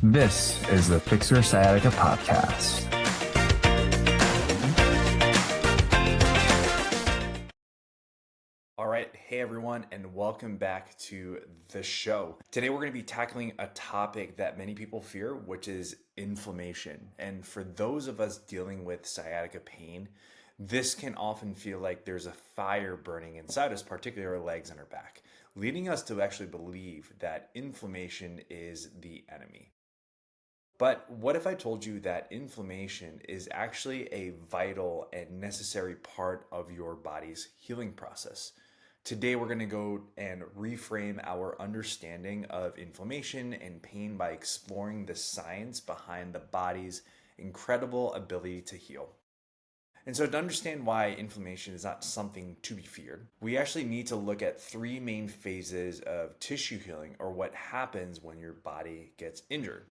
This is the Fix Your Sciatica podcast. All right, hey everyone, and welcome back to the show. Today we're going to be tackling a topic that many people fear, which is inflammation. And for those of us dealing with sciatica pain, this can often feel like there's a fire burning inside us, particularly our legs and our back, leading us to actually believe that inflammation is the enemy. But what if I told you that inflammation is actually a vital and necessary part of your body's healing process? Today, we're going to go and reframe our understanding of inflammation and pain by exploring the science behind the body's incredible ability to heal. And so, to understand why inflammation is not something to be feared, we actually need to look at three main phases of tissue healing, or what happens when your body gets injured.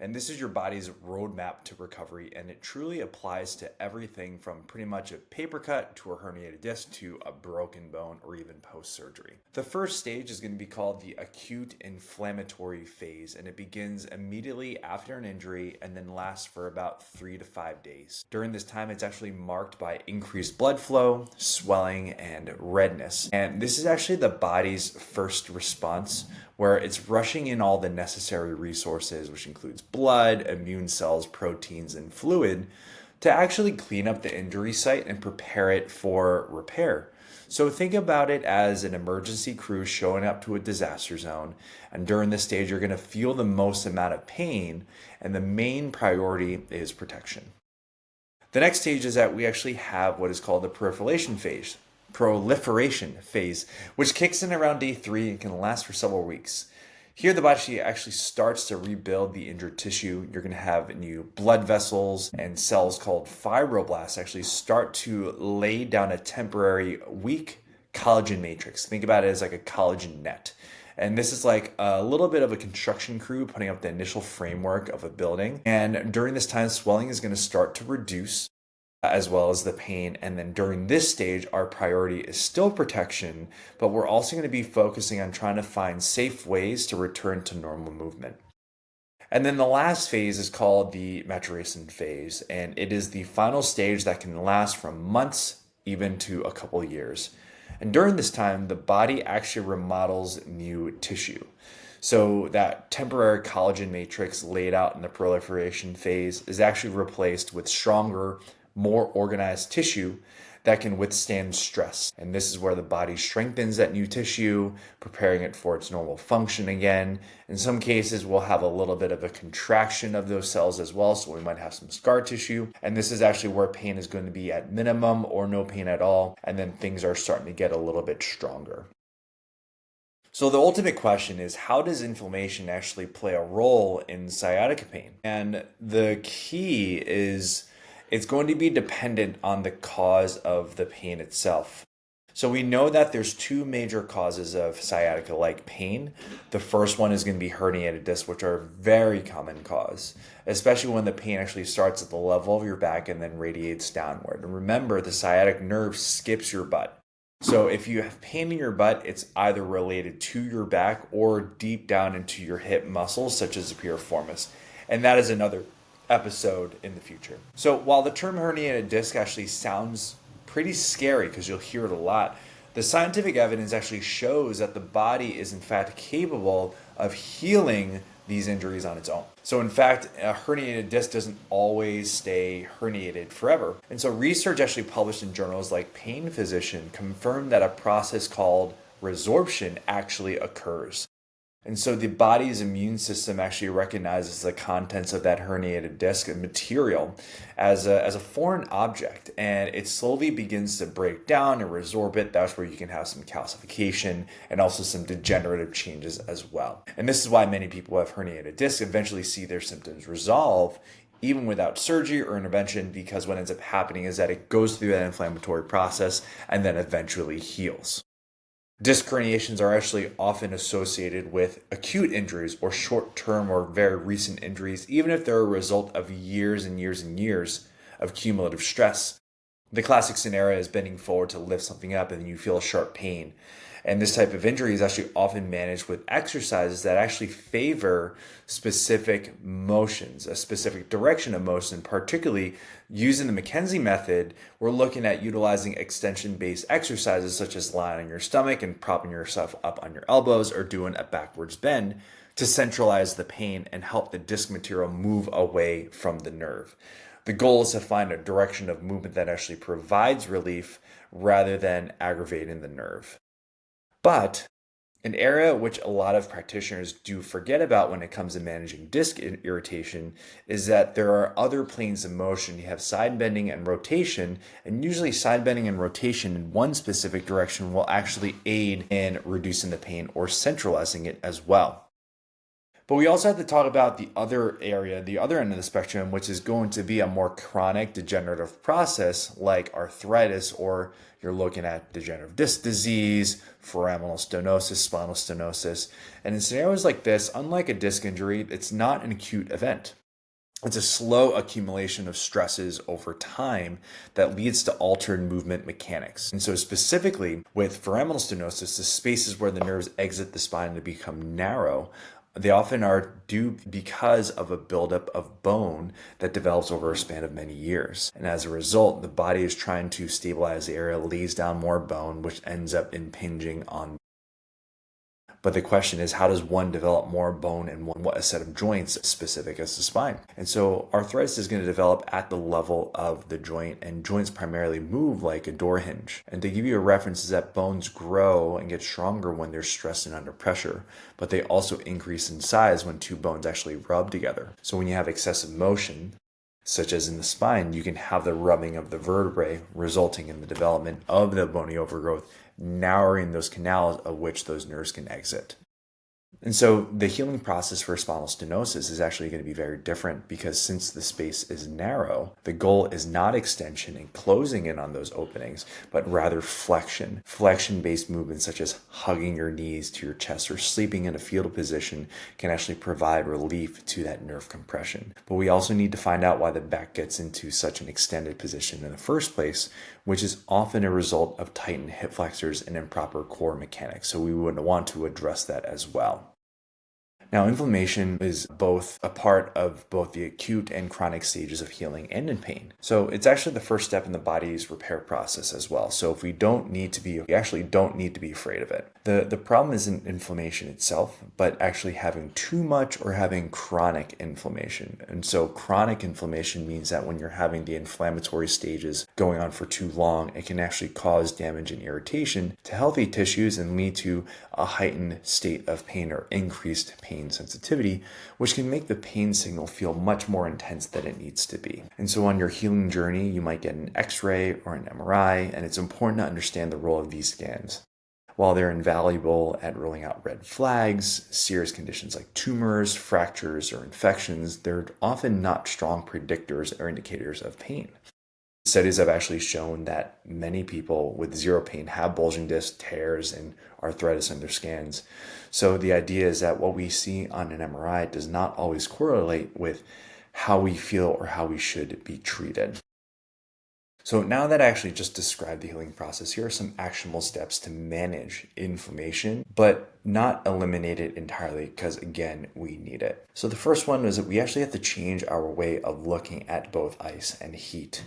And this is your body's roadmap to recovery, and it truly applies to everything from pretty much a paper cut to a herniated disc to a broken bone or even post-surgery. The first stage is going to be called the acute inflammatory phase, and it begins immediately after an injury and then lasts for about 3 to 5 days. During this time, it's actually marked by increased blood flow, swelling, and redness. And this is actually the body's first response, where it's rushing in all the necessary resources, which includes blood, immune cells, proteins, and fluid, to actually clean up the injury site and prepare it for repair. So think about it as an emergency crew showing up to a disaster zone, and during this stage you're going to feel the most amount of pain, and the main priority is protection. The next stage is that we actually have what is called the proliferation phase, which kicks in around day 3 and can last for several weeks. Here, the body actually starts to rebuild the injured tissue. You're going to have new blood vessels, and cells called fibroblasts actually start to lay down a temporary weak collagen matrix. Think about it as like a collagen net. And this is like a little bit of a construction crew putting up the initial framework of a building. And during this time, swelling is going to start to reduce, as well as the pain. And then during this stage, our priority is still protection, but we're also going to be focusing on trying to find safe ways to return to normal movement. And then the last phase is called the maturation phase, and it is the final stage that can last from months even to a couple years. And during this time, the body actually remodels new tissue. So that temporary collagen matrix laid out in the proliferation phase is actually replaced with stronger, more organized tissue that can withstand stress. And this is where the body strengthens that new tissue, preparing it for its normal function again. In some cases, we'll have a little bit of a contraction of those cells as well, so we might have some scar tissue. And this is actually where pain is going to be at minimum or no pain at all, and then things are starting to get a little bit stronger. So the ultimate question is, how does inflammation actually play a role in sciatica pain? And the key is it's going to be dependent on the cause of the pain itself. So we know that there's two major causes of sciatica-like pain. The first one is going to be herniated discs, which are a very common cause, especially when the pain actually starts at the level of your back and then radiates downward. And remember, the sciatic nerve skips your butt. So if you have pain in your butt, it's either related to your back or deep down into your hip muscles, such as the piriformis. And that is another episode in the future. So while the term herniated disc actually sounds pretty scary because you'll hear it a lot, the scientific evidence actually shows that the body is in fact capable of healing these injuries on its own. So in fact, a herniated disc doesn't always stay herniated forever. And so research actually published in journals like Pain Physician confirmed that a process called resorption actually occurs. And so the body's immune system actually recognizes the contents of that herniated disc material as a foreign object, and it slowly begins to break down and resorb it. That's where you can have some calcification and also some degenerative changes as well. And this is why many people who have herniated discs eventually see their symptoms resolve even without surgery or intervention, because what ends up happening is that it goes through that inflammatory process and then eventually heals. Disc herniations are actually often associated with acute injuries or short-term or very recent injuries, even if they're a result of years and years and years of cumulative stress. The classic scenario is bending forward to lift something up and you feel a sharp pain. And this type of injury is actually often managed with exercises that actually favor specific motions, a specific direction of motion. Particularly using the McKenzie method, we're looking at utilizing extension-based exercises such as lying on your stomach and propping yourself up on your elbows or doing a backwards bend to centralize the pain and help the disc material move away from the nerve. The goal is to find a direction of movement that actually provides relief rather than aggravating the nerve. But an area which a lot of practitioners do forget about when it comes to managing disc irritation is that there are other planes of motion. You have side bending and rotation, and usually side bending and rotation in one specific direction will actually aid in reducing the pain or centralizing it as well. But we also have to talk about the other area, the other end of the spectrum, which is going to be a more chronic degenerative process like arthritis, or you're looking at degenerative disc disease, foraminal stenosis, spinal stenosis. And in scenarios like this, unlike a disc injury, it's not an acute event. It's a slow accumulation of stresses over time that leads to altered movement mechanics. And so specifically with foraminal stenosis, the spaces where the nerves exit the spine to become narrow, they often are due because of a buildup of bone that develops over a span of many years. And as a result, the body is trying to stabilize the area, lays down more bone, which ends up impinging on. But the question is, how does one develop more bone in what set of joints specific as the spine? And so arthritis is going to develop at the level of the joint, and joints primarily move like a door hinge. And to give you a reference is that bones grow and get stronger when they're stressed and under pressure, but they also increase in size when two bones actually rub together. So when you have excessive motion, such as in the spine, you can have the rubbing of the vertebrae resulting in the development of the bony overgrowth, narrowing those canals of which those nerves can exit. And so the healing process for spinal stenosis is actually going to be very different, because since the space is narrow, the goal is not extension and closing in on those openings, but rather flexion. Flexion-based movements such as hugging your knees to your chest or sleeping in a fetal position can actually provide relief to that nerve compression. But we also need to find out why the back gets into such an extended position in the first place, which is often a result of tightened hip flexors and improper core mechanics. So we would want to address that as well. Now, inflammation is both a part of both the acute and chronic stages of healing and in pain. So it's actually the first step in the body's repair process as well. So if we actually don't need to be afraid of it. The problem isn't inflammation itself, but actually having too much or having chronic inflammation. And so chronic inflammation means that when you're having the inflammatory stages going on for too long, it can actually cause damage and irritation to healthy tissues and lead to a heightened state of pain or increased pain sensitivity, which can make the pain signal feel much more intense than it needs to be. And so on your healing journey, you might get an X-ray or an MRI, and it's important to understand the role of these scans. While they're invaluable at ruling out red flags, serious conditions like tumors, fractures, or infections, they're often not strong predictors or indicators of pain. Studies have actually shown that many people with zero pain have bulging discs, tears, and arthritis in their scans. So the idea is that what we see on an MRI does not always correlate with how we feel or how we should be treated. So now that I actually just described the healing process, here are some actionable steps to manage inflammation, but not eliminate it entirely, because again, we need it. So the first one is that we actually have to change our way of looking at both ice and heat.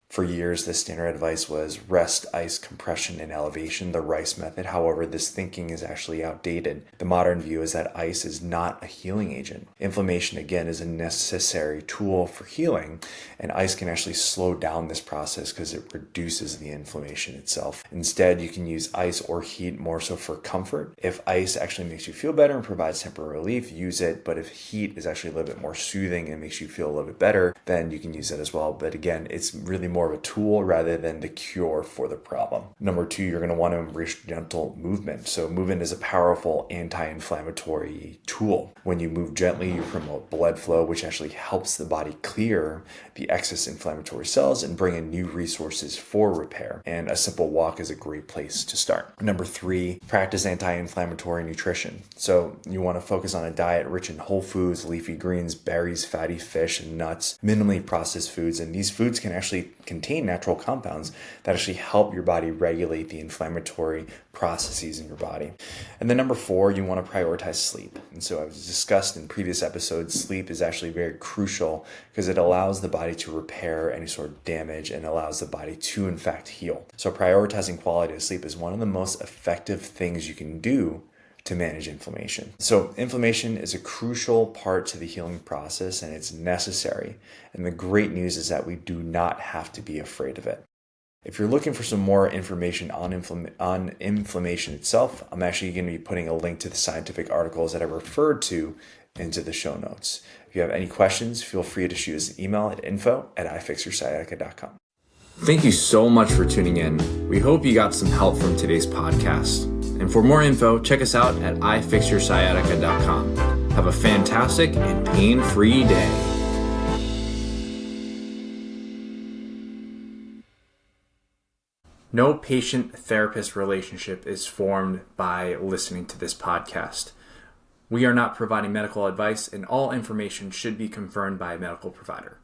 For years, the standard advice was rest, ice, compression, and elevation, the Rice method. However, this thinking is actually outdated. The modern view is that ice is not a healing agent. Inflammation, again, is a necessary tool for healing, and ice can actually slow down this process because it reduces the inflammation itself. Instead, you can use ice or heat more so for comfort. If ice actually makes you feel better and provides temporary relief, use it. But if heat is actually a little bit more soothing and makes you feel a little bit better, then you can use it as well. But again, it's really more of a tool rather than the cure for the problem. Number two, you're going to want to embrace gentle movement. So movement is a powerful anti-inflammatory tool. When you move gently, you promote blood flow, which actually helps the body clear the excess inflammatory cells and bring in new resources for repair. And a simple walk is a great place to start. Number three, practice anti-inflammatory nutrition. So you want to focus on a diet rich in whole foods, leafy greens, berries, fatty fish, and nuts, minimally processed foods. And these foods can actually contain natural compounds that actually help your body regulate the inflammatory processes in your body. And then number 4, you want to prioritize sleep. And so I've discussed in previous episodes, sleep is actually very crucial because it allows the body to repair any sort of damage and allows the body to in fact heal. So prioritizing quality of sleep is one of the most effective things you can do to manage inflammation. So inflammation is a crucial part to the healing process and it's necessary. And the great news is that we do not have to be afraid of it. If you're looking for some more information on inflammation itself, I'm actually going to be putting a link to the scientific articles that I referred to into the show notes. If you have any questions, feel free to shoot us an email at info@ifixyoursciatica.com. Thank you so much for tuning in. We hope you got some help from today's podcast. And for more info, check us out at ifixyoursciatica.com. Have a fantastic and pain-free day. No patient-therapist relationship is formed by listening to this podcast. We are not providing medical advice, and all information should be confirmed by a medical provider.